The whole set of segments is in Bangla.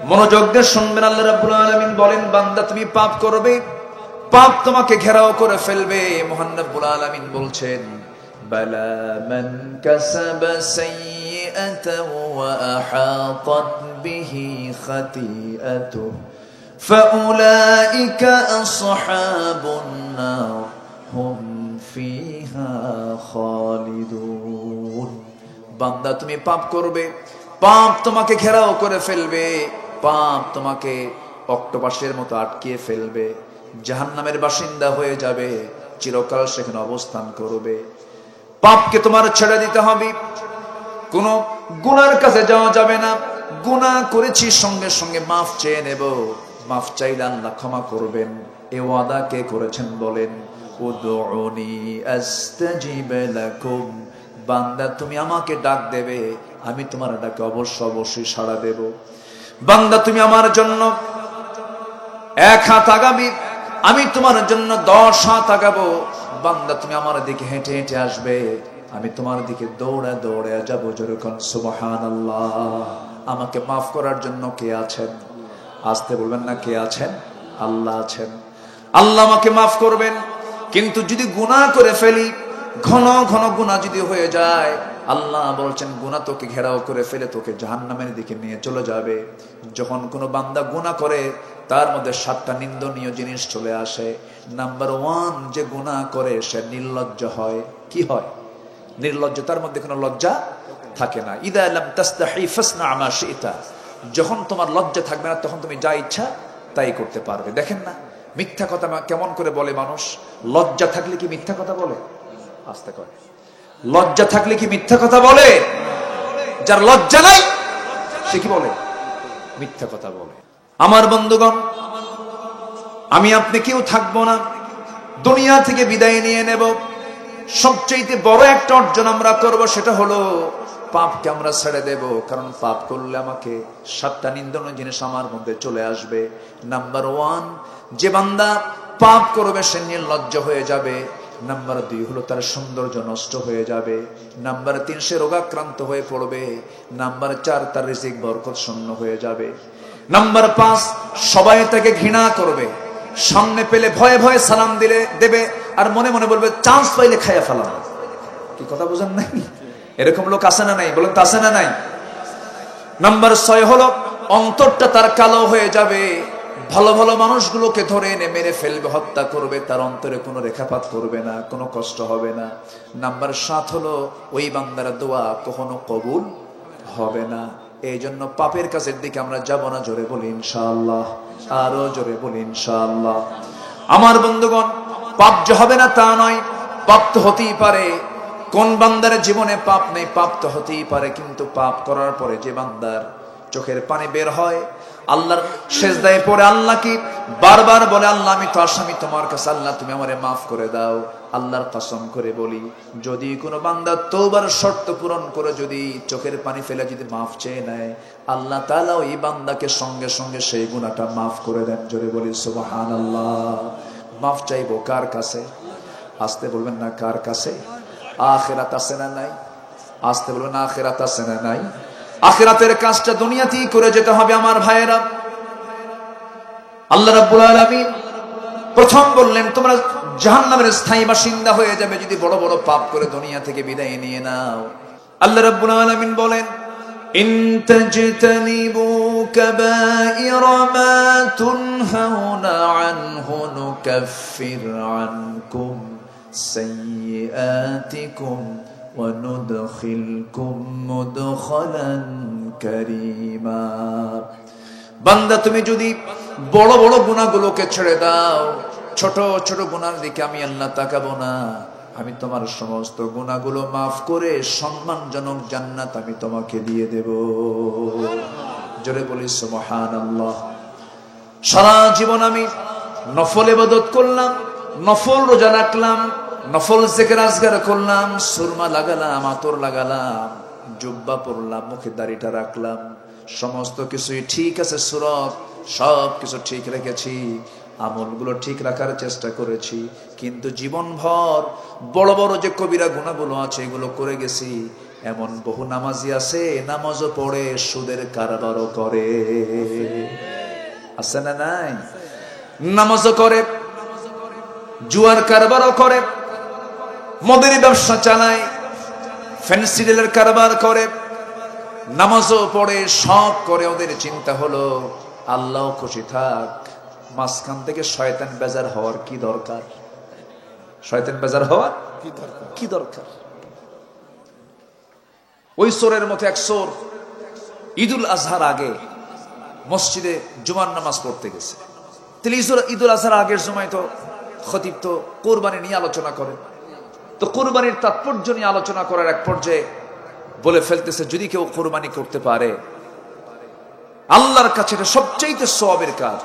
মনোযোগ দিয়ে শুনবেন। আল্লাহ রাব্বুল আলামিন বলেন, বান্দা তুমি পাপ করবে, পাপ তোমাকে ঘেরাও করে ফেলবে। মহান রাব্বুল আলামিন বলছেন, বালা মান কাসাবা সাইয়্যাতান ওয়া আহাতাত বিহি খাতিআতুহু ফাউলাইকা আসহাবুন নার হুম ফিহা খালিদুন। বান্দা তুমি পাপ করবে, পাপ তোমাকে ঘেরাও করে ফেলবে, পাপ তোমাকে অক্টোপাসের মতো আটকিয়ে ফেলবে, জাহান্নামের বাসিন্দা হয়ে যাবে, চিরকাল সেখানে অবস্থান করবে। পাপকে তোমার ছেড়ে দিতে হবে, কোনো গুনার কাছে যাওয়া যাবে না। গুনাহ করেছি সঙ্গে সঙ্গে মাফ চেয়ে নেব, মাফ চাইলে আল্লাহ ক্ষমা করবেন। এ ওয়াদা কে করেছেন বলেন? উদউনি আস্তাজিব লাকুম। বান্দা তুমি আমাকে ডাক দেবে, আমি তোমার ডাকে অবশ্যই সাড়া দেব। বান্দা তুমি আমার জন্য 1 হাত আগাবি, আমি তোমার জন্য 10 হাত আগাবো। বান্দা তুমি আমার দিকে হেঁটে হেঁটে আসবে, আমি তোমার দিকে দৌড়ে দৌড়ে যাবো। যেরকম সুবহানাল্লাহ। আমাকে মাফ করার জন্য কে আছেন? আসতে বলবেন না, কে আছেন? আল্লাহ আছেন। আল্লাহ আমাকে মাফ করবেন। কিন্তু যদি গুনাহ করে ফেলি, ঘন ঘন গুনাহ যদি হয়ে যায়, আল্লাহ বলছেন গুনাহ তোকে ঘেরাও করে ফেলে তোকে জাহান্নামের দিকে নিয়ে চলে যাবে। যখন কোনো বান্দা গুনাহ করে, তার মধ্যে 7টা নিন্দনীয় জিনিস চলে আসে। নাম্বার 1, যে গুনাহ করে সে নির্লজ্জ হয়। কি হয়? নির্লজ্জতার মধ্যে কোনো লজ্জা থাকে না। ইদা লাম তাস্তাহি ফাসনা মা শিতা। যখন তোমার লজ্জা থাকবে না, তখন তুমি যা ইচ্ছা তাই করতে পারবে। দেখেন না মিথ্যা কথা কেমন করে বলে মানুষ। লজ্জা থাকলে কি মিথ্যা কথা বলে? আস্তে করে। লজ্জা থাকলে কি মিথ্যা কথা বলে? যার লজ্জা নাই সে কি বলে? মিথ্যা কথা বলে। আমার বন্ধুগণ, আমি আপনি কেউ থাকবো না, দুনিয়া থেকে বিদায় নিয়ে নেব। সবচেয়ে বড় একটা অর্জন আমরা করব, সেটা হলো পাপকে আমরা ছেড়ে দেব। কারণ পাপ করলে আমাকে 7টা নিন্দনীয় জিনিস আমার মধ্যে চলে আসবে। নাম্বার 1, যে বান্দা পাপ করবে সে নির্লজ্জ হয়ে যাবে। নাম্বার 2 হলো তার সৌন্দর্য নষ্ট হয়ে যাবে। নাম্বার 3 সে রোগাক্রান্ত হয়ে পড়বে। নাম্বার 4 তার রিজিক বরকত শূন্য হয়ে যাবে। নাম্বার 5 সবাই তাকে ঘৃণা করবে। সামনে পেলে ভয়ে ভয়ে সালাম দেবে, আর মনে মনে বলবে চান্স পাইলে খাইয়া ফেলাম। কি কথা বুঝেন নাই? এরকম লোক আছে না নাই? বলেন তো আছে না নাই? নাম্বার 6 হলো অন্তরটা তার কালো হয়ে যাবে। ভালো ভালো মানুষগুলোকে ধরে এনে মেরে ফেলবে, হত্যা করবে, তার অন্তরে কোনো রেখাপাত করবে না, কোনো কষ্ট হবে না। নাম্বার 7 হলো ওই বান্দার দোয়া কখনো কবুল হবে না। এই জন্য পাপের কাজের দিকে আমরা যাব না। জোরে বলি ইনশাআল্লাহ, আরো জোরে বলি ইনশাআল্লাহ। আমার বন্ধুগণ, পাপ যে হবে না তা নয়, পাপ তো হতেই পারে। কোন বান্দার জীবনে পাপ নেই? পাপ তো হতেই পারে। কিন্তু পাপ করার পরে যে বান্দার চোখের পানি বের হয়, আল্লাহর সেজদায় পড়ে আল্লাহ কি বারবার বলে, আল্লাহ আমি তো আসামি তোমার কাছে, আল্লাহ তুমি আমারে মাফ করে দাও। আল্লাহর কসম করে বলি, যদি কোনো বান্দা তওবার শর্ত পূরণ করে যদি চোখের পানি ফেলে যদি মাফ চেয়ে নেয়, আল্লাহ তাআলা ওই বান্দাকে সঙ্গে সঙ্গে সেই গুনাহটা মাফ করে দেন। জোরে বলি সুবহানাল্লাহ। মাফ চাইবো কার কাছে? আসতে বলবেন না, কার কাছে? আখিরাত আছে না নাই? আসতে বলবেন না, আখিরাত আছে না নাই? আখিরাতের কাজটা দুনিয়াতেই করে যেতে হবে আমার ভাইয়েরা। আল্লাহ রাব্বুল আলামিন প্রথম বললেন তোমরা জাহান্নামের স্থায়ী বাসিন্দা হয়ে যাবে যদি বড় বড় পাপ করে দুনিয়া থেকে বিদায় নিয়ে নাও। আল্লাহ রাব্বুল আলামিন বলেন, ইন তাজতানিবু কাবাইরা মা তুনহাউনা আনহু নুকাফির আনকুম সাইয়্যাতিকুম ওয়া নুদখিলকুম মুদখালান কারীমা। বান্দা তুমি যদি বড় বড় গুনাহগুলোকে ছেড়ে দাও, ছোট ছোট গুনার দিকে আমি আল্লাহ তাকাবো না। আমি তোমার সমস্ত গুনাহগুলো মাফ করে সম্মানজনক জান্নাত আমি তোমাকে দিয়ে দেব। জোরে বলি সুবহানাল্লাহ। সারা জীবন আমি নফল ইবাদত করলাম, নফল রোজা রাখলাম, নফল জিকির আজগার করলাম, সুরমা লাগালাম, আতর লাগালাম, জুব্বা পরলাম, মুখে দাড়িটা রাখলাম, সমস্ত কিছুই ঠিক আছে, সুরত সব কিছু ঠিক রেখেছি, আমলগুলো ঠিক রাখার চেষ্টা করেছি। কিন্তু জীবনভর বড় বড় যে কবিরা গুনাহগুলো আছে এগুলো করে গেছি। এমন বহু নামাজি আছে নামাজও পড়ে সুদের কারবারও করে। আছে না নাই? নামাজও করে, জুয়ার কারবারও করে, মদের ব্যবসা চালায়, ফেন্সিডিলের কারবার করে, নামাজও পড়ে, সব করে। ওদের চিন্তা হলো আল্লাহ খুশি থাক, মাঝখান থেকে শয়তান বেজার হওয়ার কি দরকার? শয়তান বেজার হওয়ার কি দরকার? ওই চোরের মতো এক চোর ঈদুল আজহার আগে মসজিদে জুমার নামাজ পড়তে গেছে। তাহলে ঈদুল আজহার আগের সময় তো খতিব তো কোরবানি নিয়ে আলোচনা করে, তো কোরবানির তাৎপর্য নিয়ে আলোচনা করার এক পর্যায়ে বলে ফেলতেছে, যদি কেউ কোরবানি করতে পারে আল্লাহর কাছে এটা সবচাইতে সওয়াবের কাজ।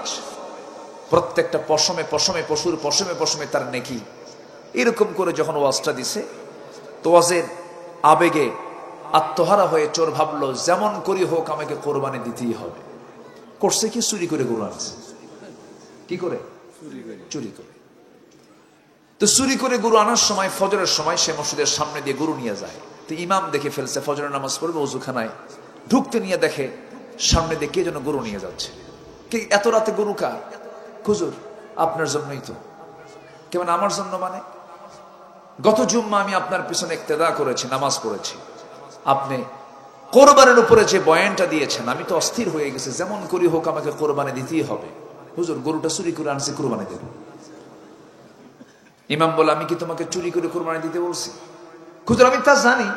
প্রত্যেকটা পশমে পশমে পশুর পশমে পশমে তার নেকি। এরকম করে যখন ওয়াজটা দিছে, তো ওয়াজের আবেগে আত্মহারা হয়ে চোর ভাবলো যেমন করি হোক আমাকে কোরবানি দিতেই হবে। করছে কি? চুরি করে গরু আনছে। কি করে? চুরি করে। তো চুরি করে গরু আনার সময় ফজরের সময় সে মসজিদের সামনে দিয়ে গরু নিয়ে যায়। তো ইমাম দেখে ফেলছে, ফজরের নামাজ পড়বে ওযুখানায়, ঢুকতে নিয়ে দেখে সামনে দিয়ে কে যেন গরু নিয়ে যাচ্ছে। কে? এত রাতে গরু কার? হুজুর আপনার জন্যই তো। কেমন আমার জন্য? মানে গত জুম্মা আমি আপনার পিছনে ইক্তেদা করেছি, নামাজ পড়েছি, আপনি কোরবানির উপরে যে বয়ানটা দিয়েছেন আমি তো অস্থির হয়ে গেছি, যেমন করি হোক আমাকে কোরবানি দিতেই হবে। হুজুর গরুটা চুরি করে আনছি, কোরবানি দেব। ইমাম বলে, আমি কি তোমাকে চুরি করে কোরবানি দিতে বলছি? হুজুর আমি তা জানি,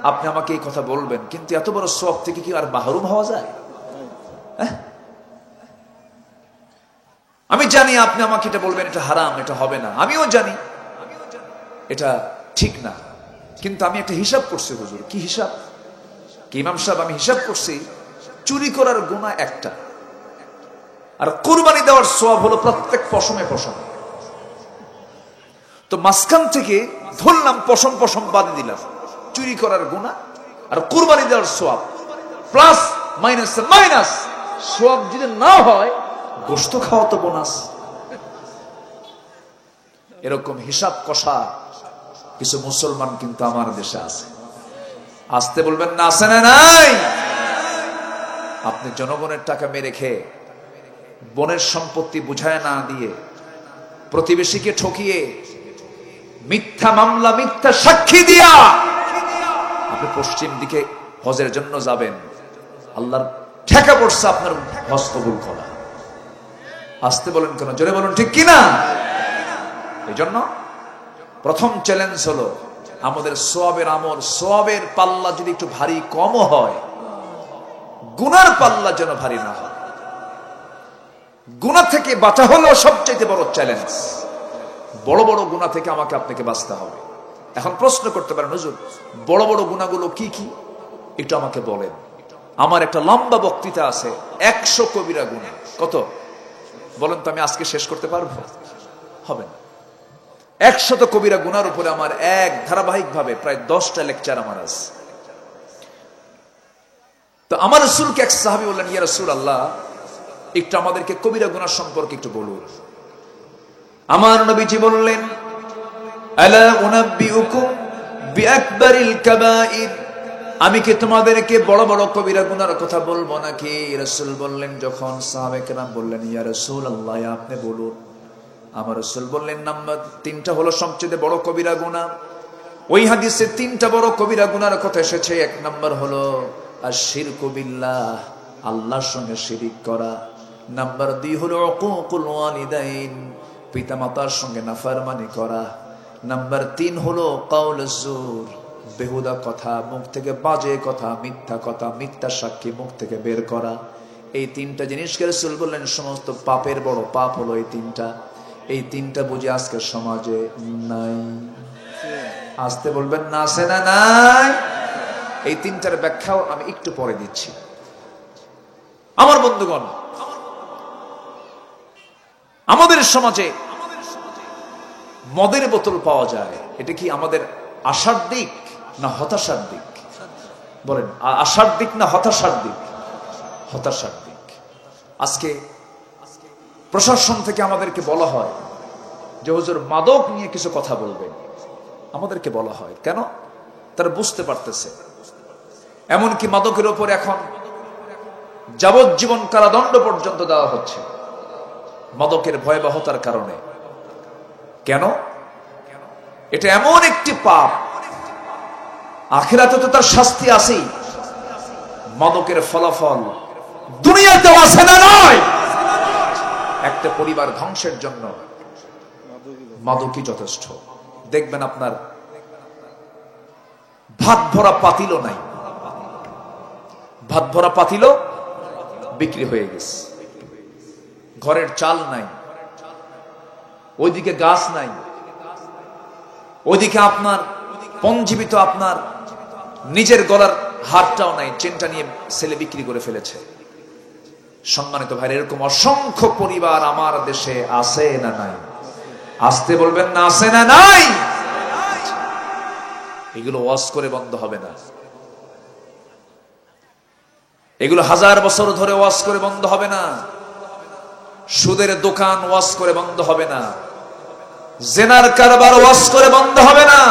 আপনি আমাকে এই কথা বলবেন, কিন্তু এত বড় সওয়াব থেকে কি আর মাহরুম হওয়া যায়? আমি জানি আপনি আমাকে এটা বলবেন, এটা হারাম, এটা হবে না, আমিও জানি এটা ঠিক না, কিন্তু আমি একটা হিসাব করছি। হুজুর কি হিসাব? কি ইমাম সাহেব? আমি হিসাব করছি, চুরি করার গুনাহ একটা, আর কুরবানি দেওয়ার সওয়াব হলো প্রত্যেক পশমে পশমে। তো মাঝখান থেকে ধরলাম, পশম পশম বাদ দিলাম, চুরি করার গুনাহ আর কুরবানি দেওয়ার সওয়াব, প্লাস মাইনাস মাইনাস। সওয়াব যদি না হয় গোশত খাওয়া তো বোনাস। এরকম হিসাব কষা কিছু মুসলমান কিন্তু আমার দেশে আছে। আসতে বলবেন না, আছে না নাই? আপনি জনগণের টাকা মেরে খেয়ে, বনের সম্পত্তি বুঝায় না দিয়ে, প্রতিবেশীকে ঠকিয়ে, মিথ্যা মামলা, মিথ্যা সাক্ষী দিয়া আপনি পশ্চিম দিকে হজের জন্য যাবেন, আল্লাহর ঠেকা পড়ছে আপনার হজ কবুল করা। আসতে বলেন কেন? জোরে বলুন ঠিক কিনা? এই জন্য প্রথম চ্যালেঞ্জ হলো আমাদের সওয়াবের আমল, সওয়াবের পাল্লা যদি একটু ভারী কম হয়, গুনার পাল্লা যেন ভারী না হয়। গুনাহ থেকে বাঁচা হলো সবচেয়ে বড় চ্যালেঞ্জ। বড় বড় গুনাহ থেকে আমাকে আপনাকে বাঁচতে হবে। এখন প্রশ্ন করতে পারেন, হুজুর বড় বড় গুনাহগুলো কি কি একটু আমাকে বলেন। আমার একটা লম্বা বক্তৃতা আছে, 100 কবিরা গুনাহ। কত বলেন তো? আমি আজকে শেষ করতে পারবো? হবে না। 100 কবিরা গুনার উপরে আমার এক ধারাবাহিক ভাবে প্রায় 10টা লেকচার আমার আছে। তো আমার রাসূলকে এক সাহাবী বললেন, ইয়া রাসূলুল্লাহ একটু আমাদেরকে কবিরা গুনাহ সম্পর্কে একটু বলুন। আমার নবীজি বললেন, আলা উনাব্বিউকুম বিআকবারিল কাবাইর, আমি কি তোমাদেরকে বড় বড় কবিরা গুনার কথা বলবো নাকি? রাসূল বললেন, যখন সাহাবায়ে কেরাম বললেন, ইয়া রাসূলুল্লাহ আপনি বলুন। আমার রাসূল বললেন, নাম্বার 3টা হলো সবচেয়ে বড় কবিরা গুনাহ। ওই হাদিসে 3টা বড় কবিরা গুনার কথা এসেছে। 1 নাম্বার হলো আশিরকু বিল্লাহ, আল্লাহর সঙ্গে শিরিক করা। নাম্বার 2 হলো উকুকুল ওয়ালিদাইন, পিতামাতার সঙ্গে নাফরমানি করা। নাম্বার 3 হলো কাউলুজ জুর, বেহুদা কথা, মুখ থেকে বাজে কথা, মিথ্যা কথা, মিথ্যা সাক্ষী মুখ থেকে বের করা। এই 3টা জিনিসকে রাসূল বললেন সমস্ত পাপের বড় পাপ হলো এই 3টা। এই 3টা বুঝি আজকের সমাজে নাই। আসতে বলবেন না, আছে না নাই? এই 3টার ব্যাখ্যাও আমি একটু পরে দিচ্ছি। আমার বন্ধুগণ, আমাদের সমাজে মদের বোতল পাওয়া যায়, এটা কি আমাদের আশার দিক না হতাশার দিক? বলেন, আশার দিক না হতাশার দিক? হতাশার দিক। আজকে প্রশাসন থেকে আমাদেরকে বলা হয় যে হুজুর মাদক নিয়ে কিছু কথা বলবেন। আমাদেরকে বলা হয় কেন? তারা বুঝতে পারতেছে এমনকি মাদকের উপর এখন যাবজ্জীবন কারাদণ্ড পর্যন্ত দেওয়া হচ্ছে মাদকের ভয়াবহতার কারণে। কেন? এটা এমন একটি পাপ, আখিরাতে তো তার শাস্তি আছেই, মাদকের ফলাফল দুনিয়াতেও আছে না নয়? একটা পরিবার ধ্বংসের জন্য মাদকই যথেষ্ট। দেখবেন আপনার ভাত ভরা পাতিলও নাই, ভাত ভরা পাতিলও বিক্রি হয়ে গেছে, ঘরের চাল নাই, ওইদিকে গাছ নাই, ওইদিকে আপনার পঞ্জীবিত আপনার নিজের গলার হারটাও নাই, চেনটা নিয়ে ছেলে বিক্রি করে ফেলেছে। সম্মানিত ভাই, এরকম অসংখ্য পরিবার আমার দেশে আছে না নাই? আসতে বলবেন না, আছে না নাই? এগুলো ওয়াজ করে বন্ধ হবে না, এগুলো 1000 বছর ধরে ওয়াজ করে বন্ধ হবে না। সুদের দোকান ওয়াজ করে বন্ধ হবে না, জেনার কারবার ওয়াজ করে বন্ধ হবে না।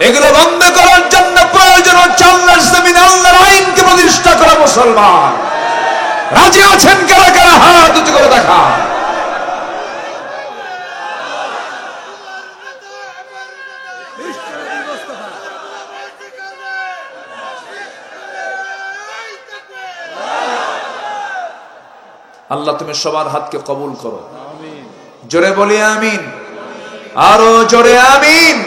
এগুলো বন্ধ করার জন্য প্রয়োজন হচ্ছে আল্লাহর জমিনে আল্লাহর আইনকে প্রতিষ্ঠা করা। মুসলমান রাজি আছেন? কারা কারা হাত উঁচু করে দেখা। আল্লাহ তুমি সবার হাতকে কবুল করো, জোরে বলি আমিন, আরো জোরে আমিন।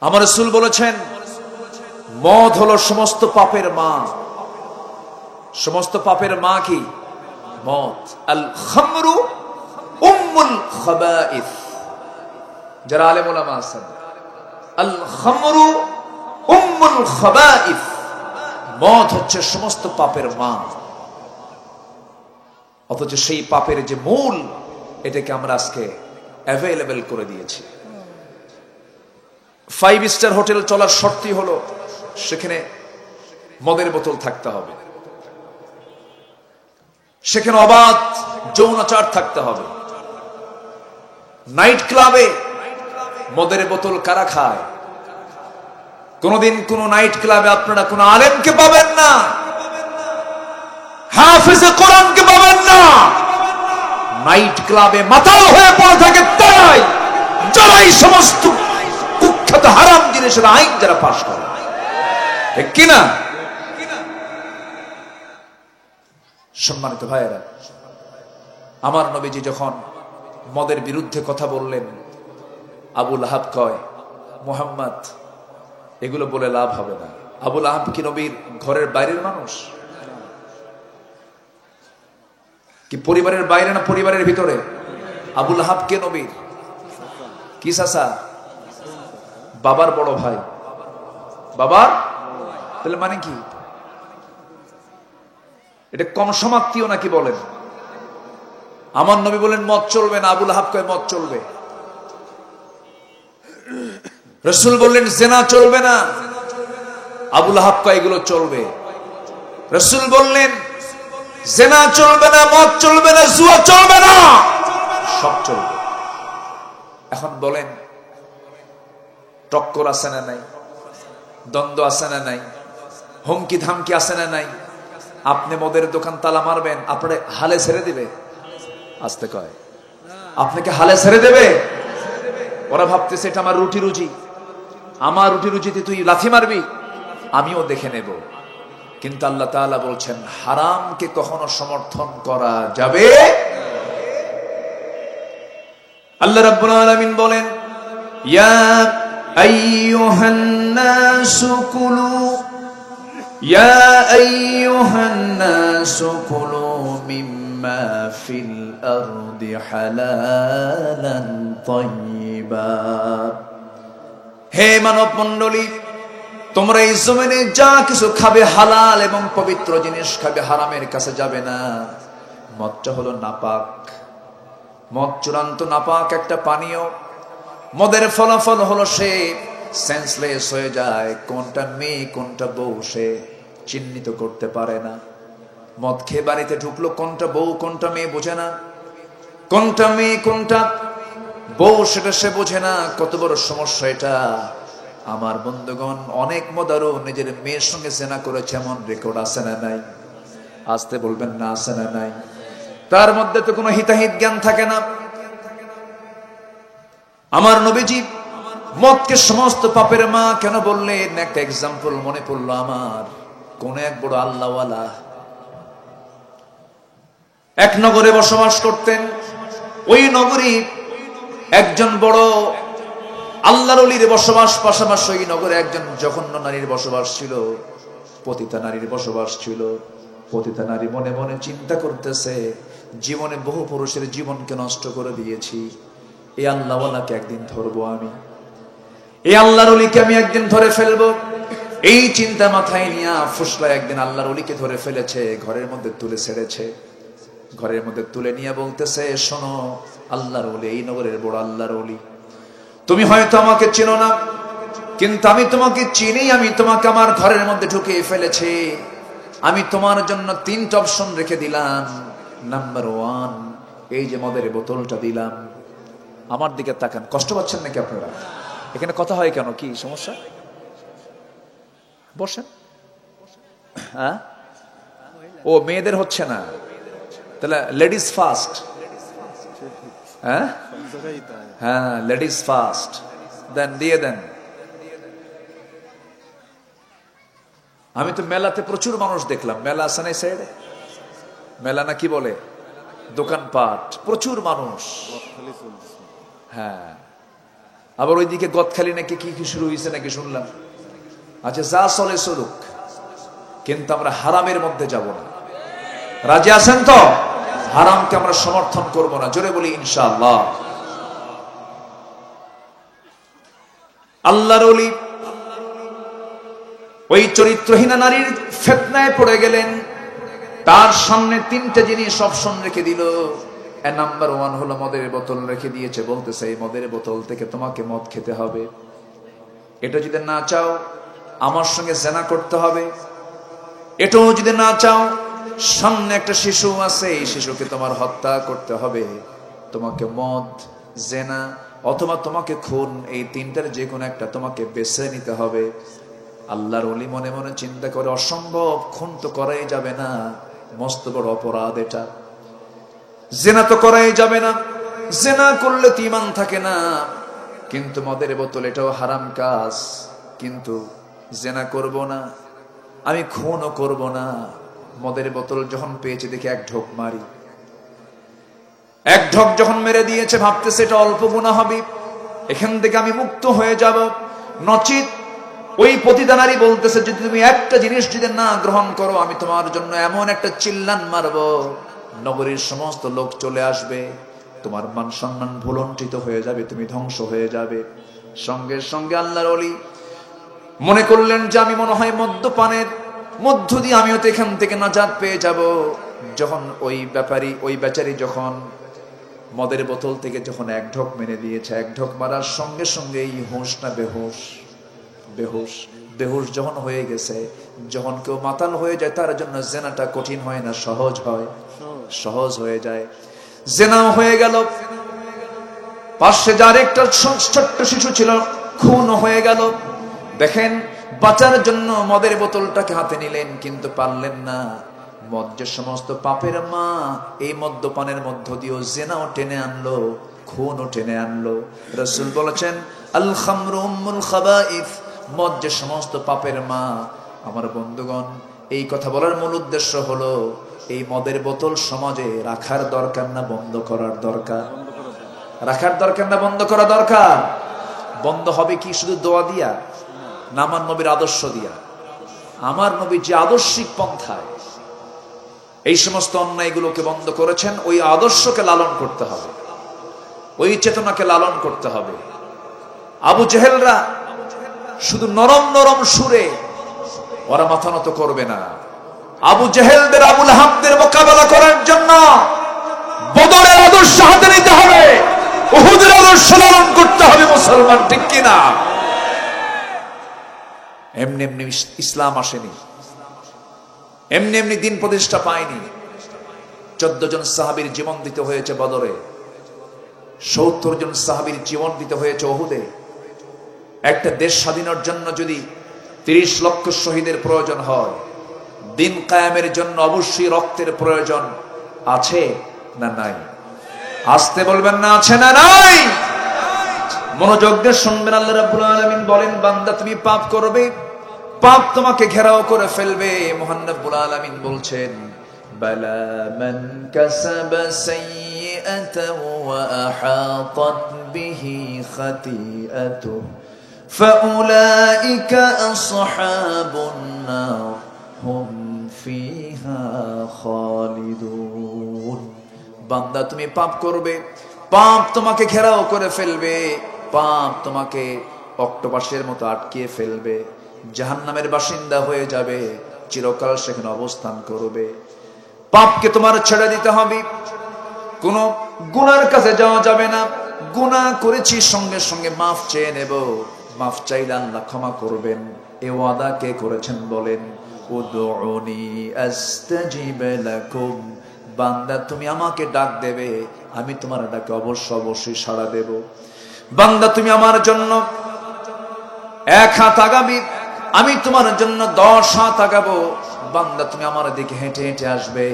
আমার রাসূল বলেছেন মদ হলো সমস্ত পাপের মা। সমস্ত পাপের মা কি? মদ। আল খামরু উম্মুল খাবাইস। যারা আলেম ওলামা আছেন, আল খামরু উম্মুল খাবাইস, মদ হচ্ছে সমস্ত পাপের মা। অথচ সেই পাপের যে মূল, এটাকে আমরা আজকে অ্যাভেলেবল করে দিয়েছি। 5 স্টার হোটেল চলার শর্তই হলো সেখানে মদের বোতল থাকতে হবে, সেখানে অবাধ যৌনাচার থাকতে হবে। নাইট ক্লাবে মদের বোতল কারা খায়? কোনদিন কোন নাইট ক্লাবে আপনারা কোন আলেমকে পাবেন না, হাফেজে কোরআনকে পাবেন না। নাইট ক্লাবে মাতাল হয়ে পড়ে থাকে তারাই, যারাই সমস্ত কুখ্যাত হারাম জিনিসের আইন যারা পাশ করে, ঠিক কিনা? সম্মানিত ভাইয়েরা, আমার নবীজি যখন মদের বিরুদ্ধে কথা বললেন, আবু লাহাব কয়, মুহাম্মদ এগুলো বলে লাভ হবে না। আবু লাহাব কি নবীর ঘরের বাইরের মানুষ? কি পরিবারের বাইরে না পরিবারের ভিতরে? আবু লাহাব কে নবীর কি চাচা? বাবার বড় ভাই। বাবার তাহলে মানে কি? এটা কম সমাপ্তিও নাকি বলেন? আমার নবী বলেন মদ চলবে না, আবু লাহাব কয় মদ চলবে। রাসূল বললেন জিনা চলবে না, আবু লাহাব কয় এগুলো চলবে। রাসূল বললেন জিনা চলবে না, মদ চলবে না, জুয়া চলবে না, সব চলবে। এখন বলেন টক্কর আছে না নাই? দ্বন্দ্ব আছে না নাই? হুমকি ধামকি আছে না নাই? আপনি মদের দোকান তালা মারবেন, আপনারে হালে ছেড়ে দিবে? আসতে কয় আপনাকে হালে ছেড়ে দেবে? ওরা ভাবতেছে এটা আমার রুটি রুজি, আমার রুটি রুজিতে তুই লাথি মারবি, আমিও দেখে নেব। কিন্তু আল্লাহ তাআলা বলছেন হারামকে কখনো সমর্থন করা যাবে। আল্লাহ রাব্বুল আলামিন বলেন ইয়া আইয়ুহান নাসু কুলু ইয়া আইয়ুহান নাসু কুলু মিম্মা ফিল আরদি হালালান তাইয়্যিবা। হে মানব মণ্ডলী, তোমরা এই জমিনে যা কিছু খাবে হালাল এবং পবিত্র জিনিস খাবে, হারামের কাছে যাবে না। মদটা হলো নাপাক, মদ চূড়ান্ত নাপাক একটা পানীয়। মদের ফলাফল হলো সে সেন্সলেস হয়ে যায়, কোনটা মেয়ে কোনটা বউ সে চিহ্নিত করতে পারে না। মদ খেয়ে বাড়িতে ঢুকলো, কোনটা বউ কোনটা মেয়ে বোঝে না, কোনটা মেয়ে কোনটা বউ সেটা সে বোঝে না। কত বড় সমস্যা এটা! আমার বন্ধুগণ, অনেক মদারও নিজের মেয়ের সঙ্গে জেনা করেছে, এমন রেকর্ড আছে না নাই? আসতে বলবেন না, আছে না নাই? তার মধ্যে তো কোনো হিতাহিত জ্ঞান থাকে না। আমার নবীজি মদকে সমস্ত পাপের মা কেন বললেন? একটা এক্সাম্পল মনে পড়লো আমার। কোন এক বড় আল্লাহওয়ালা এক নগরে বসবাস করতেন। ওই নগরী একজন বড় আল্লাহর ওলির বসবাস, পাশাপাশি ওই নগরে একজন জঘন্য নারীর বসবাস ছিল, পতিতা নারীর বসবাস ছিল। পতিতা নারী মনে মনে চিন্তা করতেছে, জীবনে বহু পুরুষের জীবনকে নষ্ট করে দিয়েছি, এই আল্লাহওয়ালাকে একদিন ধরবো আমি, এই আল্লাহর ওলিকে আমি একদিন ধরে ফেলবো। এই চিন্তা মাথায় নিয়ে ফুসলা একদিন আল্লাহর ওলিকে ধরে ফেলেছে, ঘরের মধ্যে তুলে ছেড়েছে। ঘরের মধ্যে তুলে নিয়ে বলতেছে, শোনো আল্লাহর ওলি, এই নগরের বড় আল্লাহর ওলি, তুমি হয়তো আমাকে চেনো না, কিন্তু আমি তোমাকে চিনি। আমি তোমাকে আমার ঘরের মধ্যে ঢুকিয়ে ফেলেছি। আমি তোমার জন্য 3টা অপশন রেখে দিলাম। নাম্বার 1, এই যে মদের বোতলটা দিলাম। আমার দিকে তাকান, কষ্ট পাচ্ছেন নাকি আপনারা? এখানে কথা হয় কেন? কি সমস্যা? বসেন। হ্যাঁ, ও মেয়েদের হচ্ছে না, তাহলে লেডিস ফার্স্ট। হ্যাঁ হ্যাঁ, লেডিস ফার্স্ট, দেন দিয়ে দেন। আমি তো মেলাতে প্রচুর মানুষ দেখলাম। মেলা আছে না সাইডে? মেলা না কি বলে, দোকানপাট, প্রচুর মানুষ। হ্যাঁ, আবার ওইদিকে গদখালি নাকি কি কি শুরু হয়েছে নাকি শুনলাম। আচ্ছা, যা চলে চলুক, কিন্তু আমরা হারামের মধ্যে যাব না। রাজি আছেন তো? হারামকে আমরা সমর্থন করব না। জোরে বলি ইনশাআল্লাহ। আল্লাহর ওলি ওই চরিত্রহীনা নারীর ফিতনায় পড়ে গেলেন। তার সামনে 3টে জিনিস অপশন রেখে দিল। নাম্বার 1 হলো মদের বোতল রেখে দিয়েছে, বলতেছে এই মদের বোতল থেকে তোমাকে মদ খেতে হবে। এটা যদি না চাও আমার সঙ্গে জেনা করতে হবে। এটাও যদি না চাও, সামনে একটা শিশু আছে, এই শিশুকে তোমার হত্যা করতে হবে। তোমাকে মদ, জেনা অথবা তোমাকে খুন, এই 3টার যে কোনো একটা তোমাকে বেছে নিতে হবে। আল্লাহর ওলি মনে মনে চিন্তা করে, অসম্ভব, খুন তো করাই যাবে না, মস্ত বড় অপরাধ এটা। জেনা তো করাই যাবে না, জেনা করলে তো ঈমান থাকে না। কিন্তু মদের বোতল, এটাও হারাম কাজ, কিন্তু জেনা করব না, আমি খুনও করব না। মদের বোতল যখন পেয়েছে দেখে 1 ঢোক মারি। 1 ঢোক যখন মেরে দিয়েছে, ভাবতেছে এটা অল্প গুনাহ হবে, এখান থেকে আমি মুক্ত হয়ে যাব। নচিত ওই পতিতা নারী বলতেছে, যদি তুমি একটা জিনিস যদি না গ্রহণ করো, আমি তোমার জন্য এমন একটা চিল্লান মারব, নগরীর সমস্ত লোক চলে আসবে, তোমার মান সম্মান ভুলণ্ঠিত হয়ে যাবে, তুমি ধ্বংস হয়ে যাবে। সঙ্গে সঙ্গে আল্লাহর ওলি মনে করলেন যে আমি মনে হয় মদ্যপানের মধ্য দিয়ে আমিও তো এখান থেকে নাজাত পেয়ে যাব। যখন ওই বেচারি যখন মদের বোতল থেকে যখন 1 ঢোক মেরে দিয়েছে, 1 ঢোক মারার সঙ্গে সঙ্গেই হুঁশ না বেহুশ, বেহুশ যখন হয়ে গেছে, যখন কেউ মাতাল হয়ে যায় তার জন্য জেনাটা কঠিন হয় না, সহজ হয়, সহজ হয়ে যায়। জেনাও হয়ে গেল। পাশে যার একটা ছোট্ট শিশু ছিল, খুন হয়ে গেল। দেখেন, বাঁচার জন্য মদের বোতলটাকে হাতে নিলেন, কিন্তু পারলেন না। মদ যে সমস্ত পাপের মা, এই মদ্যপানের মধ্য দিয়েও জেনাও টেনে আনলো, খুনও টেনে আনলো। রাসূল বলেছেন, আল খামরু উম্মুল খাবাইস, মদ যে সমস্ত পাপের মা। আমার বন্ধুগণ, এই কথা বলার মূল উদ্দেশ্য হলো, এই মদের বোতল সমাজে রাখার দরকার না বন্ধ করার দরকার? রাখার দরকার না বন্ধ করা দরকার? বন্ধ হবে কি শুধু দোয়া দিয়া না আমার নবীর আদর্শ দিয়া? আমার নবী যে আদর্শিক পন্থায় এই সমস্ত অন্যায়গুলোকে বন্ধ করেছেন, ওই আদর্শকে লালন করতে হবে, ওই চেতনাকে লালন করতে হবে। আবু জেহেলরা শুধু নরম নরম সুরে ওরা মাথা নত করবে না। আবু জেহেলদের, আবু লাহাবদের মোকাবেলা করার জন্য বদরের আদর্শ হাতে নিতে হবে, উহুদের আদর্শ লালন করতে হবে। মুসলমান ঠিক কিনা? এমনি এমনি ইসলাম আসেনি, এমনি এমনি দিন প্রতিষ্ঠা পায়নি। 14 জন সাহাবীর জীবন দিতে হয়েছে বদরে, 70 জন সাহাবীর জীবন দিতে হয়েছে উহুদে। একটা দেশ স্বাধীনের জন্য যদি 30 লক্ষ শহীদের প্রয়োজন হয়, দিন কায়েমের জন্য অবশ্যই রক্তের প্রয়োজন আছে না নাই? আসতে বলবেন না আছে না নাই? মনোযোগ দিয়ে শুনবেন। আল্লাহ রাব্বুল আলামিন বলেন, বান্দা তুমি পাপ করবে, পাপ তোমাকে ঘেরাও করে ফেলবে। মহান রাব্বুল আলামিন বলছেন, বালা মান কাসাবা সাইয়্যাতান ওয়া আহাতাত বিহি খাতিআতুহু ফাউলাইকা আসহাবুন নার হুম ফিহা খালিদুন। বান্দা তুমি পাপ করবে, পাপ তোমাকে ঘেরাও করে ফেলবে, পাপ তোমাকে অক্টোপাসের মতো আটকিয়ে ফেলবে, জাহান্নামের বাসিন্দা হয়ে যাবে, চিরকাল সেখানে অবস্থান করবে। পাপকে তোমার ছেড়ে দিতে হবে, কোন গুনার কাছে যাওয়া যাবে না। গুনাহ করেছি সঙ্গে সঙ্গে মাফ চেয়ে নেব, মাফ চাইলে আল্লাহ ক্ষমা করবেন। এ ওয়াদা কে করেছেন বলেন? উদউনি আস্তাজিব লাকুম। বান্দা তুমি আমাকে ডাক দেবে, আমি তোমার ডাকে অবশ্যই সাড়া দেব। বান্দা তুমি আমার জন্য 1 হাত আগাবি, আমি তোমার জন্য 10 হাত আগাবো। বান্দা তুমি আমার দিকে হেঁটে হেঁটে আসবে,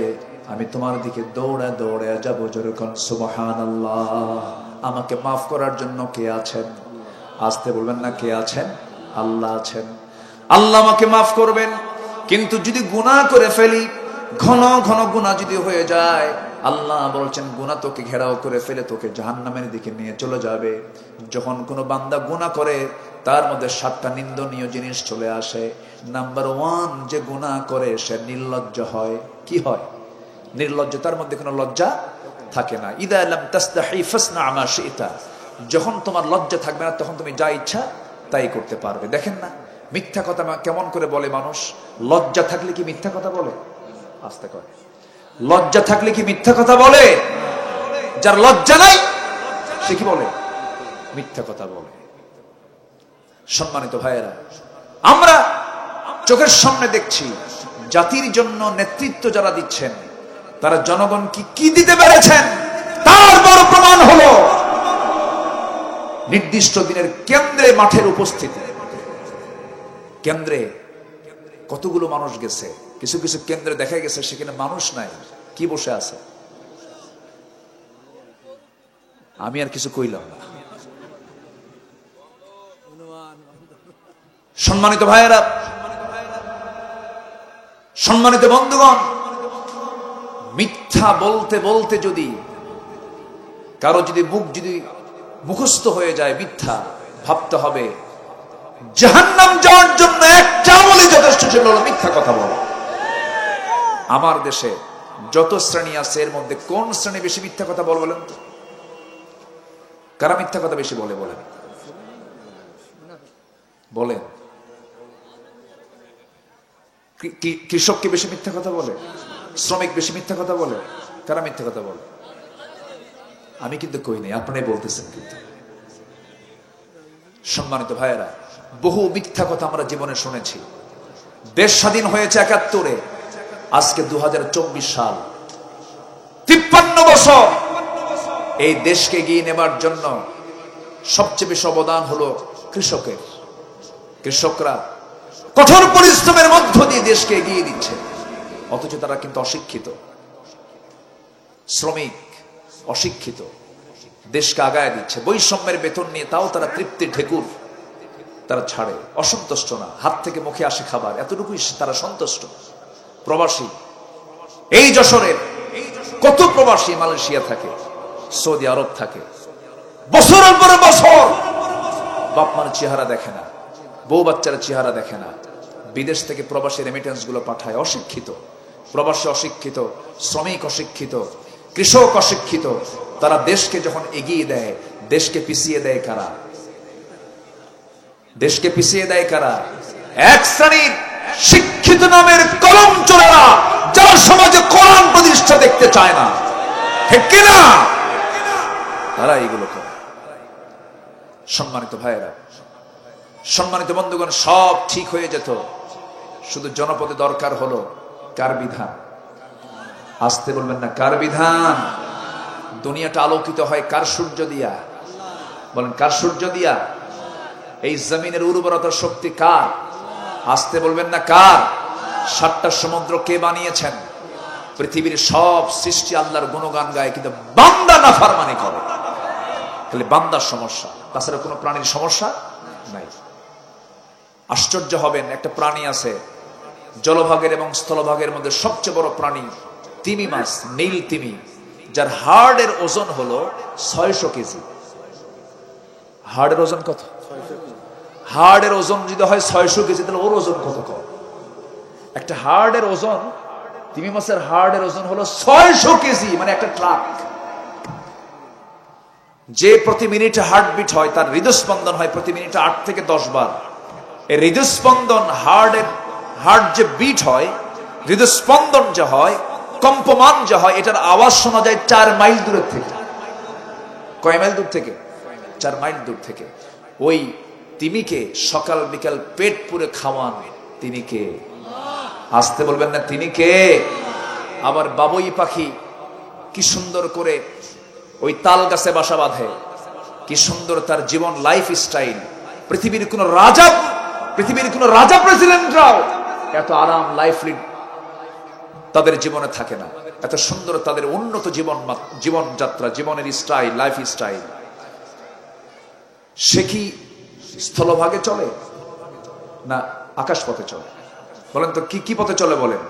আমি তোমার দিকে দৌড়ে দৌড়ে যাবো। যেরকম সুবহানাল্লাহ। আমাকে মাফ করার জন্য কে আছেন? আসতে বলবেন না কে আছেন? আল্লাহ আছেন। আল্লাহ আমাকে মাফ করবেন। কিন্তু যদি গুনাহ করে ফেলি, ঘন ঘন গুনাহ যদি হয়ে যায়, আল্লাহ বলছেন গুনাহ তোকে ঘেরাও করে ফেলে তোকে জাহান্নামের দিকে নিয়ে চলে যাবে। যখন কোনো বান্দা গুনাহ করে, তার মধ্যে 7টা নিন্দনীয় জিনিস চলে আসে। নাম্বার 1, যে গুনাহ করে সে নির্লজ্জ হয়। কি হয়? নির্লজ্জ, তার মধ্যে কোনো লজ্জা থাকে না। ইদা লাম তাস্তাহি ফাসনা মা শিতা। যখন তোমার লজ্জা থাকবে না, তখন তুমি যা ইচ্ছা তাই করতে পারবে। দেখেন না মিথ্যা কথা কেমন করে বলে মানুষ। লজ্জা থাকলে কি মিথ্যা কথা বলে? আস্তে করে। লজ্জা থাকলে কি মিথ্যা কথা বলে? যার লজ্জা নাই সে কি বলে? মিথ্যা কথা বলে। সম্মানিত ভাইয়েরা, আমরা চোখের সামনে দেখছি জাতির জন্য নেতৃত্ব যারা দিচ্ছেন, তারা জনগণ কি দিতে পেরেছেন তার বড় প্রমাণ হলো নির্দিষ্ট দিনের কেন্দ্রে মাঠের উপস্থিতি। কেন্দ্রে কতগুলো মানুষ গেছে, কিছু কিছু কেন্দ্রে দেখা গেছে সেখানে মানুষ নাই, কি বসে আছে? আমি আর কিছু কইলাম না। সম্মানিত ভাইয়েরা, সম্মানিত বন্ধুগণ, মিথ্যা বলতে বলতে যদি কারো যদি মুখ যদি মুখস্থ হয়ে যায় মিথ্যা, ভাবতে হবে জাহান্নাম যাওয়ার জন্য একটা আমলই যথেষ্ট ছিল, মিথ্যা কথা বলা। আমার দেশে যত শ্রেণী আছে এর মধ্যে কোন শ্রেণী বেশি মিথ্যা কথা বলে বলেন তো? কারা মিথ্যা কথা বেশি বলে বলেন? বলেন। কৃষক কি বেশি মিথ্যা কথা বলে? শ্রমিক বেশি মিথ্যা কথা বলে? কারা মিথ্যা কথা বলে? আমি কিন্তু কই নাই, আপনারাই বলতেছেন। কিন্তু সম্মানিত ভাইয়েরা, বহু মিথ্যা কথা আমরা জীবনে শুনেছি। দেশ স্বাধীন হয়েছে 71-এ, আজকে 2024 সাল, 53 বছর। এই দেশকে এগিয়ে নেবার জন্য সবচেয়ে বেশি অবদান হলো কৃষকের। কৃষকরা কঠোর পরিশ্রমের মধ্য দিয়ে দেশকে এগিয়ে দিচ্ছে, অথচ তারা কিন্তু অশিক্ষিত। শ্রমিক অশিক্ষিত, দেশকে আগায় দিচ্ছে বৈষম্যের বেতন নিয়ে, তাও তারা তৃপ্তির ঢেকুর তারা ছাড়ে, অসন্তুষ্ট না। হাত থেকে মুখে আসে খাবার, এতটুকুই তারা সন্তুষ্ট। প্রবাসী, এই যশোরের কত প্রবাসী মালয়েশিয়া থাকে, সৌদি আরব থাকে, বছরের পর বছর বাপ মার চেহারা দেখে না, বউ বাচ্চারা চেহারা দেখে না, বিদেশ থেকে প্রবাসী রেমিটেন্স গুলো পাঠায়। অশিক্ষিত প্রবাসী, অশিক্ষিত শ্রমিক, অশিক্ষিত কৃষক, অশিক্ষিত। তারা দেশকে যখন এগিয়ে দেয়, দেশকে পিছিয়ে দেয় কারা? দেশকে পিছিয়ে দেয় কারা? এক শ্রেণীর শিক্ষিত নামের কলম চোরেরা, যারা সমাজে কোরআন প্রতিষ্ঠা দেখতে চায় না, ঠিক কিনা? তারা এইগুলো করে। সম্মানিত ভাইয়েরা, সম্মানিত বন্ধুগণ, সব ঠিক হয়ে যেত, শুধু জনপদে দরকার হলো কার বিধান? আসতে বলবেন না কার বিধান? দুনিয়াটা আলোকিত হয় কার সূর্য দিয়া? বলেন কার সূর্য দিয়া? এই জমিনের উর্বরতা শক্তি কার? আসতে বলবেন না কার? 7টা সমুদ্র কে বানিয়েছেন? পৃথিবীর সব সৃষ্টি আল্লাহর গুণগান গায়, কিন্তু বান্দা নাফরমানি করে। খালি বান্দার সমস্যা, তাছাড়া কোনো প্রাণীর সমস্যা নাই। আশ্চর্য হবেন, একটা প্রাণী আছে জলভাগের এবং স্থলভাগের মধ্যে সবচেয়ে বড় প্রাণী তিমি মাছ, নীল তিমি, যার হাড়ের ওজন হলো 600 কেজি। হাড়ের ওজন কত? হাড়ের ওজন যদি হয় 600 কেজি, তাহলে ওর ওজন কত কম? একটা হাড়ের ওজন, তিমি মাছের হাড়ের ওজন হলো 600 কেজি, মানে একটা ট্রাক। যে প্রতি মিনিটে হার্টবিট হয়, তার হৃদস্পন্দন হয় প্রতি মিনিটে 8 থেকে 10 বার। এই হৃদস্পন্দন, হার্ট যে বিট হয়, হৃদস্পন্দন যে হয়, কম্পমান যে হয়, এটার আওয়াজ শোনা যায় 4 মাইল দূরের থেকে। কয় মাইল দূর থেকে? 4 মাইল দূর থেকে। ওই তিমিকে সকাল বিকাল পেট পুরে খাওয়ান তিনি কে? আসতে বলবেন না তিনি কে? আবার বাবুই পাখি কি সুন্দর করে ওই তাল গাছে বাসা বাঁধে, কি সুন্দর তার জীবন, লাইফ স্টাইল। পৃথিবীর কোন রাজা প্রেসিডেন্টরাও এত আরাম লাইফ তাদের জীবনে থাকে না, এত সুন্দর তাদের উন্নত জীবনযাত্রা, জীবনের স্টাইল, লাইফ স্টাইল। সে কি স্থলভাগে চলে না আকাশ পথে চলে? বলেন তো কি পথে চলে বলেন?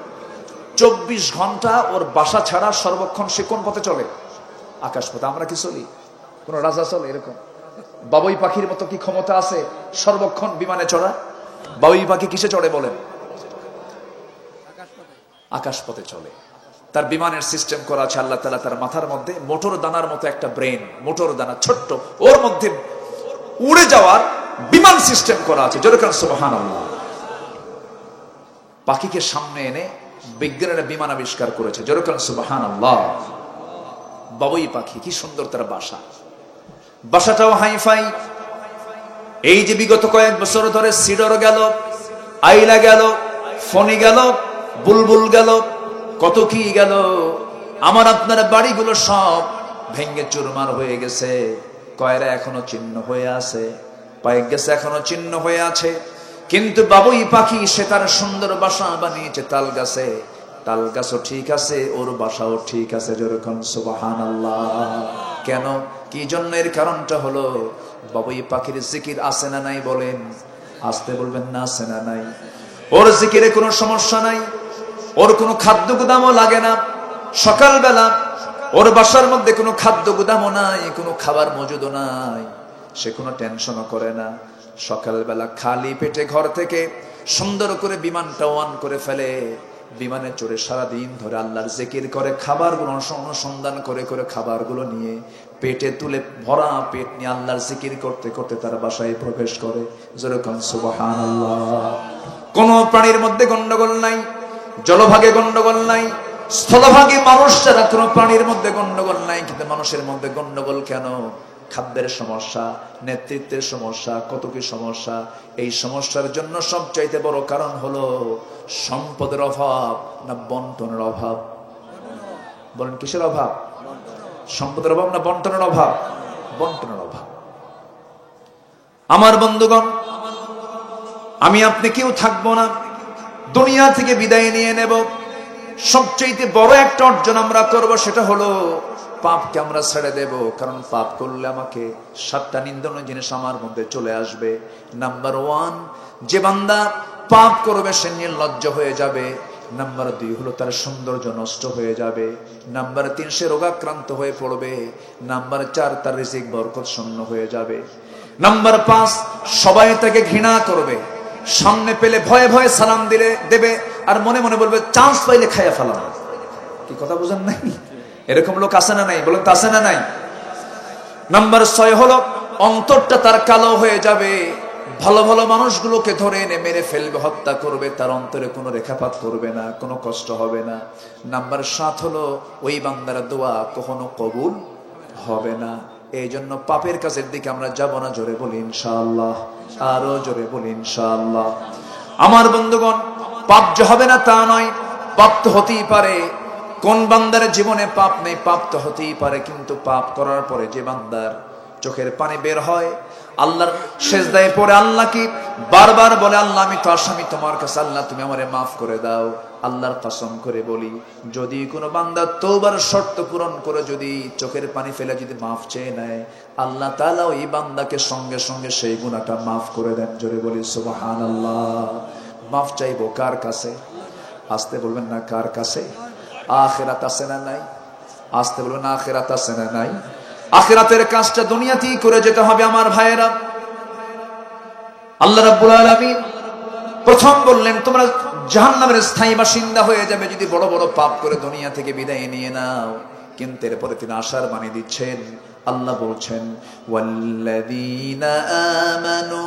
24 ঘন্টা ওর বাসা ছাড়া সর্বক্ষণ সে কোন পথে চলে? আকাশ পথে। আমরা কি চলি? কোন রাজা চলে এরকম? বাবুই পাখির মতো কি ক্ষমতা আছে সর্বক্ষণ বিমানে চড়া? বাবুই পাখি কিসে চড়ে বলেন? আকাশ পথে চলে। তার বিমানের সিস্টেম করা আছে আল্লাহ তাআলা তার মাথার মধ্যে মোটর দানার মতো একটা ব্রেন, মোটর দানা ছোট্ট, ওর মধ্যে উড়ে যাওয়ার বিমান সিস্টেম করা আছে। যেরকম সুবহানাল্লাহ। পাখিকে সামনে এনে বিজ্ঞানীরা বিমান আবিষ্কার করেছে। যেরকম সুবহানাল্লাহ। বাবুই পাখি কি সুন্দর তার বাসা, বাসাটাও হাইফাই। এই যে বিগত কয়েক বছর ধরে সিডর গেল, আইলা গেল, ফণি গেল, বুলবুল গেল, কত কি গেল, আমার আপনার বাড়িগুলো সব ভেঙ্গে চুরমার হয়ে গেছে। কয়রা এখনো চিহ্ন হয়ে আছে, পায়ে গেছে এখনো চিহ্ন হয়ে আছে। কিন্তু বাবুই পাখি সে তার সুন্দর বাসা বানিয়েছে তাল গাছে। তাল গাছও ঠিক আছে, ওর বাসাও ঠিক আছে। যেরকম সুবহানাল্লাহ। কেন? কি জন্য? এর কারণটা হলো বাবুই পাখির জিকির আছে না নাই বলেন? আসতে বলবেন না আছে না নাই? ওর জিকিরে কোনো সমস্যা নাই, ওর কোনো খাদ্য গুদামও লাগে না। সকালবেলা ওর বাসার মধ্যে কোনো খাদ্য গুদামও নাই, কোনো খাবার মজুদও নাই, সে কোনো টেনশনও করে না। সকালবেলা খালি পেটে ঘর থেকে সুন্দর করে বিমানটা অন করে ফেলে, বিমানে চড়ে সারাদিন ধরে আল্লাহর জিকির করে, খাবারগুলো অনুসন্ধান করে করে খাবারগুলো নিয়ে পেটে তুলে, ভরা পেট নিয়ে আল্লাহর জিকির করতে করতে তার বাসায় প্রবেশ করে। যেরকম সুবহানাল্লাহ। কোন প্রাণীর মধ্যে গন্ডগোল নাই, জলভাগে গন্ডগোল নাই, স্থলভাগে মানুষ ছাড়া কোন প্রাণীর মধ্যে গন্ডগোল নাই। কিন্তু মানুষের মধ্যে গন্ডগোল কেন? খাদ্যের সমস্যা, নেতৃত্বের সমস্যা, কত কি সমস্যা। এই সমস্যার জন্য সবচাইতে বড় কারণ হলো সম্পদের অভাব না বন্টনের অভাব? বলেন কিসের অভাব? সম্পদের অভাব না বন্টনের অভাব? বন্টনের অভাব। আমার বন্ধুগণ, আমি আপনি কেউ থাকবো না, দুনিয়া থেকে বিদায় নিয়ে নেব। সবচেয়ে বড় একটা অর্জন আমরা করব, সেটা হলো পাপকে আমরা ছেড়ে দেব। কারণ পাপ করলে আমাকে 7টা নিন্দনীয় জিনিস আমার মধ্যে চলে আসবে। নাম্বার 1, যে বান্দা পাপ করবে সে নির্লজ্জ হয়ে যাবে। নাম্বার 2 হলো তার সৌন্দর্য নষ্ট হয়ে যাবে। নাম্বার 3 সে রোগাক্রান্ত হয়ে পড়বে। নাম্বার 4 তার রিজিক বরকত শূন্য হয়ে যাবে। নাম্বার 5 সবাই তাকে ঘৃণা করবে, সামনে পেলে ভয়ে ভয়ে সালাম দেবে, আর মনে মনে বলবে চান্স পাইলে খাইয়া ফেলাম। কি কথা বুঝেন নাই? এরকম লোক আছে না নাই? বলেন তো আছে না নাই? নাম্বার 6 হলো অন্তরটা তার কালো হয়ে যাবে, ভালো ভালো মানুষগুলোকে ধরে এনে মেরে ফেলবে, হত্যা করবে, তার অন্তরে কোনো রেখাপাত করবে না, কোনো কষ্ট হবে না। নাম্বার 7 হলো ওই বান্দার দোয়া কখনো কবুল হবে না। এই জন্য পাপের কাজের দিকে আমরা যাব না। জোরে বলি ইনশাআল্লাহ, আরো জোরে বলি ইনশাআল্লাহ। আমার বন্ধুগণ, পাপ যে হবে না তা নয়, পাপ তো হতেই পারে। কোন বান্দার জীবনে পাপ নেই? পাপ তো হতেই পারে, কিন্তু পাপ করার পরে যে বান্দার চোখের পানি বের হয়, আল্লাহর সেজদায় পড়ে আল্লাহ কি বারবার বলে, আল্লাহ আমি তো আসামি তোমার কাছে, আল্লাহ তুমি আমারে মাফ করে দাও। আল্লাহর কসম করে বলি, যদি কোনো বান্দা তওবার শর্ত পূরণ করে যদি চোখের পানি ফেলে যদি মাফ চেয়ে নেয়, আল্লাহ তাআলা ওই বান্দাকে সঙ্গে সঙ্গে সেই গুনাহটা মাফ করে দেন। জোরে বলি সুবহানাল্লাহ। মাফ চাইবো কার কাছে? আসতে বলবেন না কার কাছে? আখিরাত আছে না নাই? আসতে বলবেন না আখিরাত আছে না নাই? আখিরাতের কাজটা দুনিয়াতেই করে যেতে হবে আমার ভাইয়েরা। আল্লাহ রাব্বুল আলামিন প্রথম বললেন, তোমরা জাহান্নামের স্থায়ী বাসিন্দা হয়ে যাবে যদি বড় বড় পাপ করে দুনিয়া থেকে বিদায় নিয়ে নাও। কিন্তু এরপরে তিনি আশার বাণী দিচ্ছেন। আল্লাহ বলছেন, ওয়াল্লাযীনা আমানু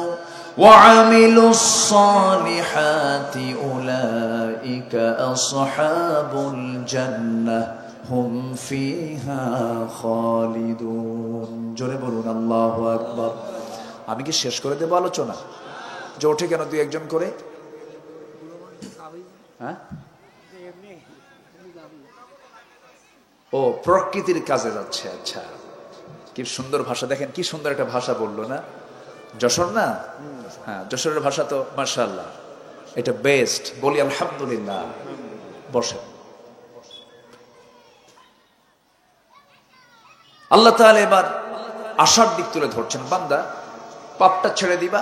ওয়া আমিলুস সালিহাতি উলাইকা আসহাবুল জান্নাহ হুম ফিহা খালিদুন। জোরে বলুন আল্লাহু আকবার। আমি কি শেষ করে দেব আলোচনা? যে ওঠে কেন দুই একজন করে? হ্যাঁ, ও প্রকৃতির কাজে যাচ্ছে। আচ্ছা, কি সুন্দর ভাষা, দেখেন কি সুন্দর একটা ভাষা বললো না? যশোর না? হ্যাঁ, যশোরের ভাষা তো মাশাআল্লাহ, এটা বেস্ট। বলি আলহামদুলিল্লাহ। বসেন। আল্লাহ তাআলা এবার আশার দিক তুলে ধরছেন, বান্দা পাপটা ছেড়ে দিবা,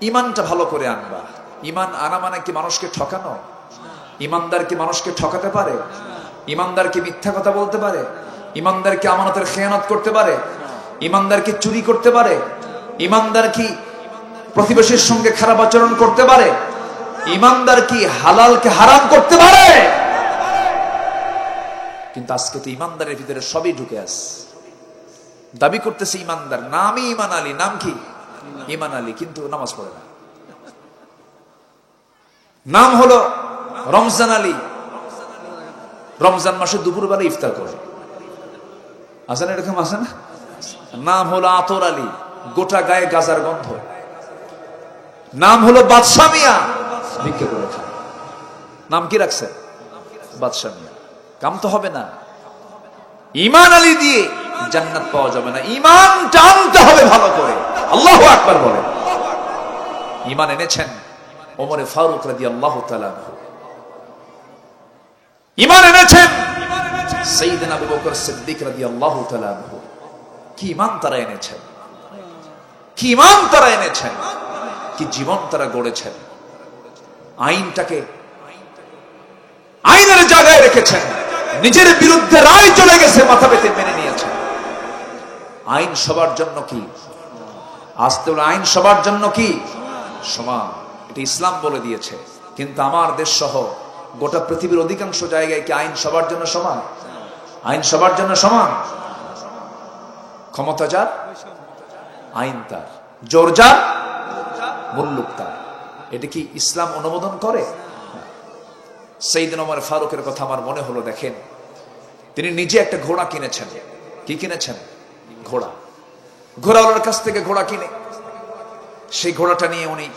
ইমানটা ভালো করে আনবা। ইমান আনা মানে কি মানুষকে ঠকানো? ইমানদার কি মানুষকে ঠকাতে পারে? ইমানদার কি মিথ্যা কথা বলতে পারে? ইমানদার কি আমানতের খেয়ানত করতে পারে? ইমানদার কি চুরি করতে পারে? ইমানদার কি প্রতিবেশীর সঙ্গে খারাপ আচরণ করতে পারে? ইমানদার কি হালালকে হারাম করতে পারে? কিন্তু আজকে তো ইমানদারের ভিতরে সবই ঢুকে আছে। দাবি করতেছে ইমানদার, নামই ইমান আলী, নাম কি? ইমান আলী, কিন্তু নামাজ পড়ে না। নাম হলো রমজান আলী, রমজান মাসে দুপুরবেলা ইফতার করে। আছে না এরকম? আছে না? নাম হলো আতর আলী, গোটা গায়ে গাজার গন্ধ। নাম হলো বাদশা মিয়া, ভিক্ষে করে খায়। নাম কি রাখছে? বাদশা মিয়া। কাম তো হবে না। ইমান আলী দিয়ে জান্নাত পাওয়া যাবে না, ইমান টানতে হবে ভালো করে। আল্লাহু আকবার বলেন। ইমান এনেছেন ওমরে ফারুক রাদিয়াল্লাহু তাআলা আনহু, ইমান এনেছেন সাইয়েদনা আবু বকর সিদ্দিক রাদিয়াল্লাহু তাআলা আনহু। কি ইমান তারা এনেছেন, কি ইমান তারা এনেছেন, কি জীবন তারা গড়েছেন। আইনটাকে আইনের জায়গায় রেখেছেন, নিজের বিরুদ্ধে রায় চলে গেছে মাথা পেতে মেনে নিয়েছেন। আইন সবার জন্য কি? আসতে হলো আইন সবার জন্য কি? সমান। এটা ইসলাম বলে দিয়েছে। কিন্তু আমার দেশ সহ গোটা পৃথিবীর অধিকাংশ জায়গায় কি আইন সবার জন্য সমান? আইন সবার জন্য সমান? ক্ষমতা যার, আইন তার, জোর যার, মুল্লুক তার। এটা কি ইসলাম অনুমোদন করে? সাইয়েদনা ওমর ফারুকের কথা আমার মনে হলো। দেখেন, তিনি নিজে একটা ঘোড়া কিনেছেন। কি কিনেছেন? ঘোড়া। ঘোড়াওয়ালার কাছ থেকে ঘোড়া কিনে সেই ঘোড়াটা নিয়ে উনি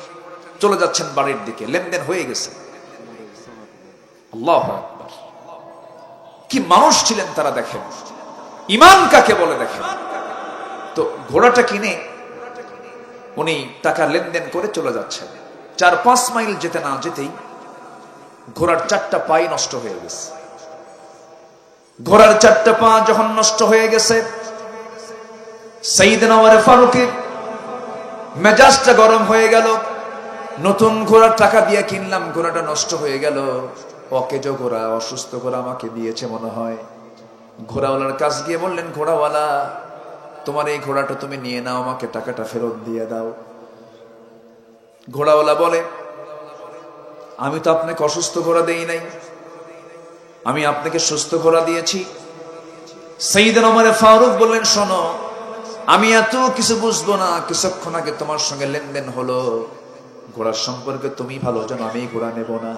চলে যাচ্ছেন বাড়ির দিকে। লেনদেন হয়ে গেছে। আল্লাহু আকবার। কি মানুষ ছিলেন তারা! দেখেন ইমান কাকে বলে। দেখেন তো, ঘোড়াটা কিনে উনি টাকা লেনদেন করে চলে যাচ্ছেন। 4-5 মাইল যেতে না যেতেই ঘোড়ার 4টা পাই নষ্ট হয়ে গেছে। ঘোড়ার 4টা পা যখন নষ্ট হয়ে গেছে, সাইয়েদনা ওমর ফারুকের মেজাজটা গরম হয়ে গেল। নতুন ঘোড়ার টাকা দিয়ে কিনলাম, ঘোড়াটা নষ্ট হয়ে গেল। অকেজো ঘোড়া, অসুস্থ ঘোড়া আমাকে দিয়েছে মনে হয়। ঘোড়াওয়ালার কাছে গিয়ে বললেন, ঘোড়াওয়ালা তোমার এই ঘোড়াটা তুমি নিয়ে নাও, আমাকে টাকাটা ফেরত দিয়ে দাও। ঘোড়াওয়ালা বলে, আমি তো আপনাকে অসুস্থ ঘোড়া দেই নাই, আমি আপনাকে সুস্থ ঘোড়া দিয়েছি। সাইয়েদনা ওমর ফারুক বললেন, শোনো, আমি এত কিছু বুঝবো না, কিছুক্ষণ আগে তোমার সঙ্গে লেনদেন হলো, ঘোড়ার সম্পর্কে তুমি ভালো জানো, আমি ঘোড়া নেব না।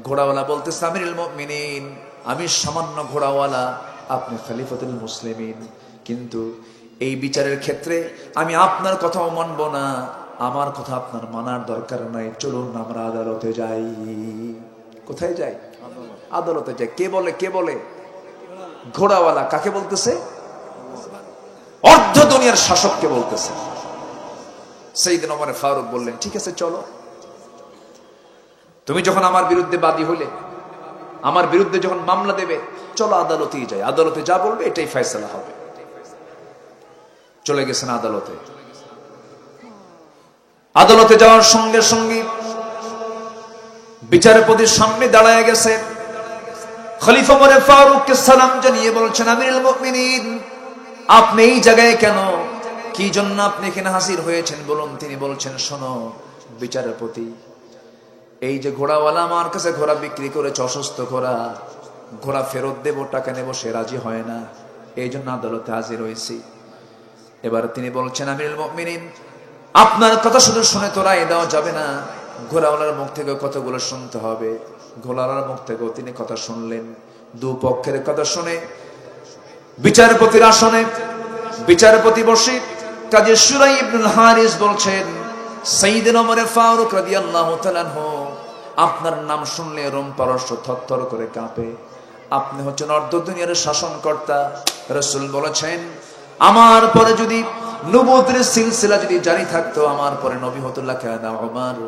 ঘোড়াওয়ালা বলতেছে, আমিরুল মুমিনিন, আমি সামান্য ঘোড়াওয়ালা, আপনি খলিফাতুল মুসলিমিন, কিন্তু এই বিচারের ক্ষেত্রে আমি আপনার কথাও মানব না, আমার কথা আপনার মানার দরকার নাই। চলুন আমরা আদালতে যাই। কোথায় যাই? আদালতে যাই। কে বলে? কে বলে? ঘোড়াওয়ালা। কাকে বলতেছে? অর্ধ দুনিয়ার শাসককে বলতেছে। সাইয়েদনা ওমর ফারুক বললেন, ঠিক আছে চলো, তুমি যখন আমার বিরুদ্ধে বাদী হলে, আমার বিরুদ্ধে যখন মামলা দেবে, চলো আদালতেই যাই, আদালতে যা বলবে এটাই ফয়সালা হবে। চলে গেছেন আদালতে। আদালতে যাওয়ার সঙ্গে সঙ্গে বিচারপতির সামনে দাঁড়ায় গেছে। খলিফা ওমর ফারুককে সালাম জানিয়ে বলছেন, আমিরুল মুমিনিন, আপনি এই জায়গায় কেন, কি জন্য আপনি এখানে হাজির হয়েছেন বলুন। তিনি বলছেন, শোনো বিচারপতি, এই যে ঘোড়াওয়ালা আমার কাছে ঘোড়া বিক্রি করেছে, অসুস্থ ঘোড়া, ঘোড়া ফেরত দেব, টাকা নেব, সে রাজি হয় না, এই জন্য আদালতে হাজির হয়েছি। এবার তিনি বলছেন, আমিরুল মুমিনিন, আপনার কথা শুধু শুনে তো রায় দেওয়া যাবে না, ঘোড়াওয়ালার মুখ থেকে কতগুলো শুনতে হবে। ঘোড়াওয়ালার মুখ থেকেও তিনি কথা শুনলেন। দুপক্ষের কথা শুনে বিচারপতির আসনে বিচারপতি বসে কাজী শুরাই ইবনুল হারিস বলছেন, সাইয়েদনা ওমর ফারুক রাদিয়াল্লাহু তাআলা আনহু, আপনার নাম শুনলে রোম পারস্য থরথর করে কাঁপে। আপনি হচ্ছেন অর্ধ দুনিয়ার শাসনকর্তা। রাসূল বলেছেন, আমার পরে যদি নবুয়তের সিলসিলা যদি জারি থাকতো, আমার পরে নবী হতো লাকানা ওমর।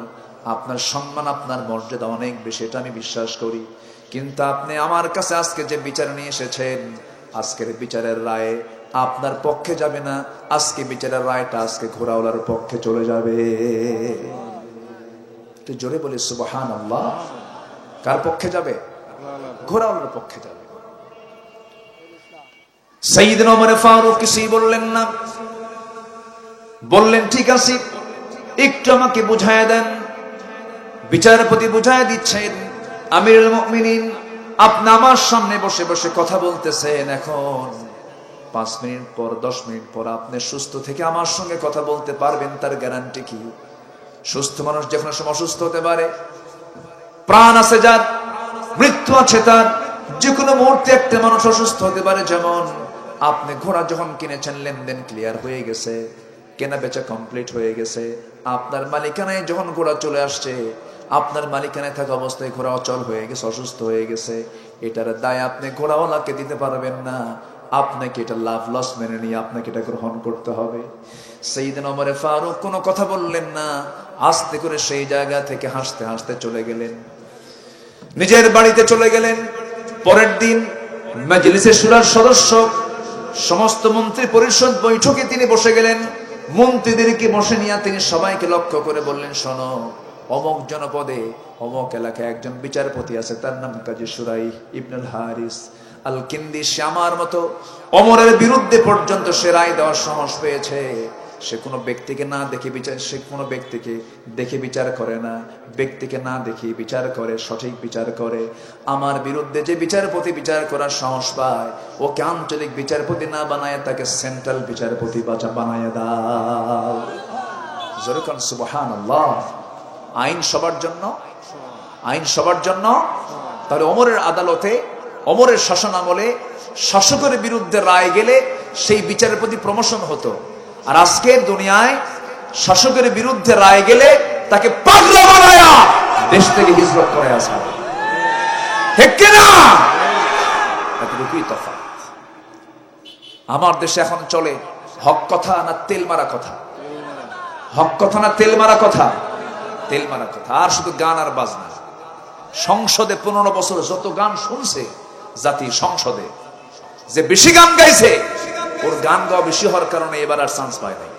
আপনার সম্মান, আপনার মর্যাদা অনেক বেশি, এটা আমি বিশ্বাস করি। কিন্তু আপনি আমার কাছে আজকে যে বিচার নিয়ে এসেছেন, আজকের বিচারের রায় আপনার পক্ষে যাবে না। আজকে বিচারের রায়টা আজকে ঘোড়াওয়ালার পক্ষে চলে যাবে। তো জোরে বলি সুবহানাল্লাহ। কার পক্ষে যাবে? ঘোড়াওয়ালার পক্ষে যাবে। সাইয়েদনা ওমর ফারুক কিছুই বললেন না, বললেন, ঠিক আছে, একটু আমাকে বুঝায় দেন। বিচারপতি বুঝায় দিচ্ছেন, আমিরুল মুমিনিন, আপনি আমার সামনে বসে বসে কথা বলতেছেন, এখন 5 মিনিট পর 10 মিনিট পর আপনি সুস্থ থেকে আমার সঙ্গে কথা বলতে পারবেন, তার গ্যারান্টি কি? সুস্থ মানুষ যে কোনো সময় অসুস্থ হতে পারে, প্রাণ আছে যার, মৃত্যু আছে তার, যে কোনো মুহূর্তে একটা মানুষ অসুস্থ হতে পারে। যেমন আপনি ঘোড়া যখন কিনেছেন, লেনদেন ক্লিয়ার হয়ে গেছে, কেনা বেচা কমপ্লিট হয়ে গেছে, আপনার মালিকানায় যখন ঘোড়া চলে আসছে, আপনার মালিকানায় থাকা অবস্থায় ঘোড়া অচল হয়ে গেছে, অসুস্থ হয়ে গেছে, এটার দায় আপনি ঘোড়াওয়ালাকে দিতে পারবেন না। আপনাকে এটা লাভ লস মেনে নিয়ে আপনাকে এটা গ্রহণ করতে হবে। সাইয়েদনা ওমর ফারুক কোনো কথা বললেন না, আস্তে করে সেই জায়গা থেকে হাসতে হাসতে চলে গেলেন, নিজের বাড়িতে চলে গেলেন। পরের দিন মাজলিসে শুরার সদস্য, সমস্ত মন্ত্রী পরিষদ বৈঠকে তিনি বসে গেলেন। মন্ত্রীদেরকে বসে নিয়ে তিনি সবাইকে লক্ষ্য করে বললেন, শোনো, অমুক জনপদে অমুক এলাকায় একজন বিচারপতি আছে, তার নাম কাজী শুরাই ইবনুল হারিস আল কিন্দি। সে আমার মতো ওমরের বিরুদ্ধে পর্যন্ত সে রায় দেওয়ার সাহস পেয়েছে। সে কোনো ব্যক্তিকে না দেখে বিচার, সে কোনো ব্যক্তিকে দেখে বিচার করে না, ব্যক্তিকে না দেখে বিচার করে, সঠিক বিচার করে। আমার বিরুদ্ধে যে বিচারপতি বিচার করার সাহস পায়, ওকে আঞ্চলিক বিচারপতি না বানায় তাকে সেন্ট্রাল বিচারপতি বানায় দাও। জোরে কোন সুবহানাল্লাহ। আইন সবার জন্য, আইন সবার জন্য। তাহলে ওমরের আদালতে, ওমরের শাসন আমলে শাসকের বিরুদ্ধে রায় গেলে সেই বিচারের প্রতি প্রমোশন হতো। আর আজকের দুনিয়ায় শাসকের বিরুদ্ধে রায় গেলে তাকে পাগলা বানায়া দেশ থেকে হিজরত করে আসা, ঠিক কিনা? এতটুকুই তফাৎ। আমার দেশে এখন চলে হক কথা না তেল মারা কথা, হক কথা না তেল মারা কথা, তেল মারা কথা। আর শুধু গান আর বাজনা। সংসদে 15 বছর যত গান শুনছে জাতি, সংসদে যে বেশি গান গাইছে, ওর গান গাওয়া বেশি হওয়ার কারণে এবার আর চান্স পায় নাই।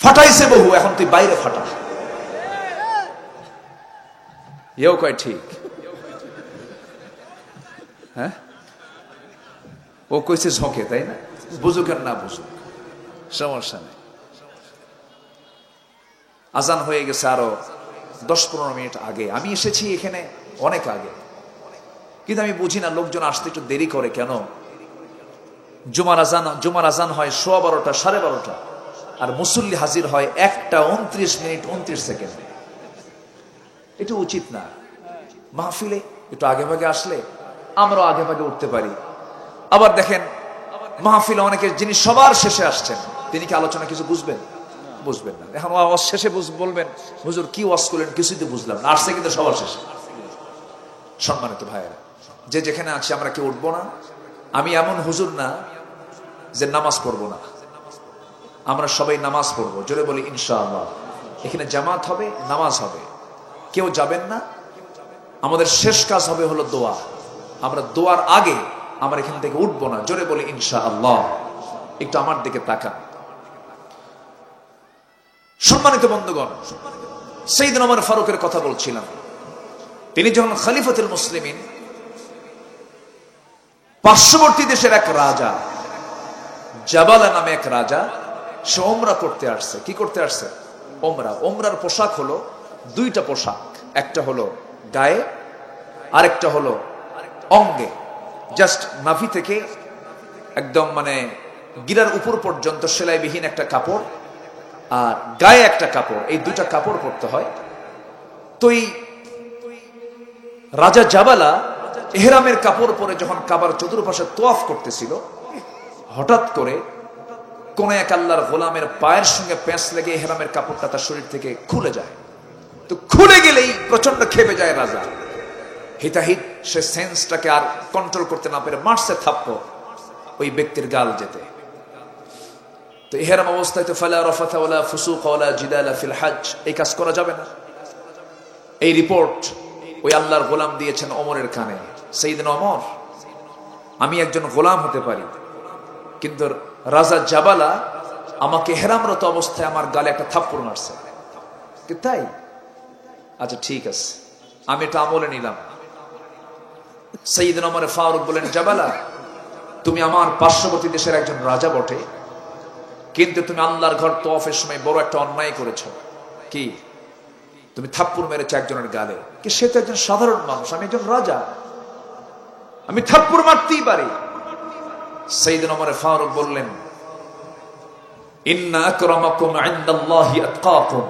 ফাটাইছে বহু, এখন তুই বাইরে ফাটা। এও কয় ঠিক, হ্যাঁ, ও কইছে ঝোঁকে, তাই না? বুঝুক আর না বুঝুক, সমস্যা নেই। আজান হয়ে গেছে আরো 10-15 মিনিট আগে। আমি এসেছি এখানে অনেক আগে, কিন্তু আমি বুঝি না লোকজন আসতে একটু দেরি করে কেন। জুমার আজান হয় 12:15, 12:30, আর মুসল্লি হাজির হয় 1:29:29। এটা উচিত না। মাহফিলে একটু আগে ভাগে আসলে আমরাও আগে ভাগে উঠতে পারি। আবার দেখেন মাহফিলে অনেকের যিনি সবার শেষে আসছেন, তিনি কি আলোচনা কিছু বুঝবেন? বুঝবেন না। এখন ওয়াজ শেষে বলবেন, হুজুর কি ওয়াজ করলেন কিছুই তো বুঝলাম না, আসছে কিন্তু সবার শেষে। সম্মানিত ভাইয়েরা, যে যেখানে আছি আমরা কি উঠবো না? আমি এমন হুজুর না যে নামাজ পড়বো না। আমরা সবাই নামাজ পড়বো, জোরে বলি ইনশাআল্লাহ। এখানে জামাত হবে, নামাজ হবে, কেউ যাবেন না। আমাদের শেষ কাজ হবে হলো দোয়া। আমরা দোয়ার আগে আমরা এখান থেকে উঠবো না, জোরে বলি ইনশাআল্লাহ। একটু আমার দিকে তাকান। সম্মানিত বন্ধুগণ, সাইয়েদনা ওমর ফারুকের কথা বলছিলাম। তিনি যখন খলিফাতুল মুসলিমিন, পার্শ্ববর্তী দেশের এক রাজা, জাবালা নামে এক রাজা, সে ওমরা করতে আসছে। কি করতে আসছে? ওমরা। ওমরার পোশাক হলো দুইটা পোশাক, একটা হলো গায়ে, আরেকটা হলো অঙ্গে। জাস্ট নাভি থেকে একদম মানে গিরার উপর পর্যন্ত সেলাইবিহীন একটা কাপড়, আর গায়ে একটা কাপড়, এই দুইটা কাপড় পরতে হয়। তো এই রাজা জাবালা এহরামের কাপড় পরে যখন কাবার চতুর্পাশে তোয়াফ করতেছিল, হঠাৎ করে কোন এক আল্লাহর গোলামের পায়ের সঙ্গে প্যাঁচ লেগে এহরামের কাপড়টা তার শরীর থেকে খুলে যায়। তো খুলে গেলেই প্রচন্ড খেপে যায় রাজা। হিতাহিত সে সেন্সটাকে আর কন্ট্রোল করতে না পেরে মারছে থাপ্পড় ওই ব্যক্তির গাল যেতে। তো ইহরাম অবস্থায় তো ফালা রাফাথা ওয়ালা ফুসুকা ওয়ালা জিদালা ফিল হজ, এই কাজ করা যাবে না। এই রিপোর্ট ওই আল্লাহর গোলাম দিয়েছেন ওমরের কানে। সাইয়েদনা ওমর, আমি একজন গোলাম হতে পারি, কিন্তু রাজা জাবালা আমাকে ইহরামরত অবস্থায় আমার গালে একটা থাপ্পড় মারছে। কি তাই? আচ্ছা ঠিক আছে, আমি এটা আমলে নিলাম। সাইয়েদনা ওমর ফারুক বলেন, জাবালা, তুমি আমার পার্শ্ববর্তী দেশের একজন রাজা বটে, কিন্তু তুমি আল্লাহর ঘর তওয়াফের সময় বড় একটা অন্যায় করেছো। কি? তুমি থাপ্পড় মেরেছো একজনের গালে। কি? সে তো একজন সাধারণ মানুষ, আমি একজন রাজা, আমি থাপ্পড় মারতেই পারি। সাইয়েদনা ওমর ফারুক বললেন, ইন্না আকরামাকুম ইনদাল্লাহি আতকাকুম,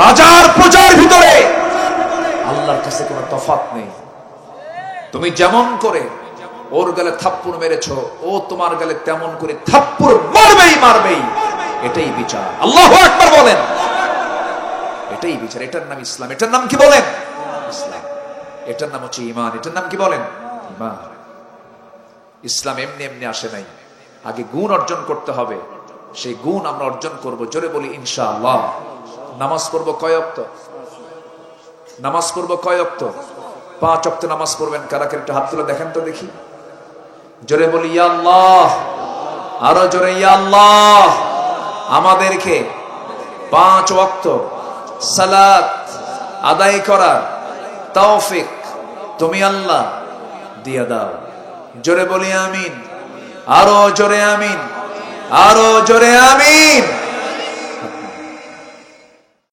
রাজার প্রজার ভিতরে আল্লাহর কাছে কোনো তফাৎ নেই। তুমি যেমন করে ওর গালে থাপ্পড় মেরেছো, ও তোমার গালে তেমন করে থাপ্পড় মারবেই মারবেই। এটাই বিচার। আল্লাহু আকবার বলেন। এটাই বিচার। এটার নাম ইসলাম। এটার নাম কি বলেন? ইসলাম। এটার নাম হচ্ছে ঈমান। এটার নাম কি বলেন? ঈমান। ইসলাম এমনি এমনি আসে নাই, আগে গুণ অর্জন করতে হবে। সেই গুণ আমরা অর্জন করব, জোরে বলি ইনশাআল্লাহ। নামাজ পড়বো কয় ওয়াক্ত? নামাজ পড়বো কয় ওয়াক্ত? 5 ওয়াক্ত নামাজ পড়বেন। কারা কারা একটু হাত তুলে দেখেন তো দেখি। জোরে বলি ইয়া আল্লাহ। আরো জোরে ইয়া আল্লাহ। আমাদেরকে 5 ওয়াক্ত সালাত আদায় করার তৌফিক তুমি আল্লাহ দিয়ে দাও। জোরে বলি আমিন। আরো জোরে আমিন। আরো জোরে আমিন।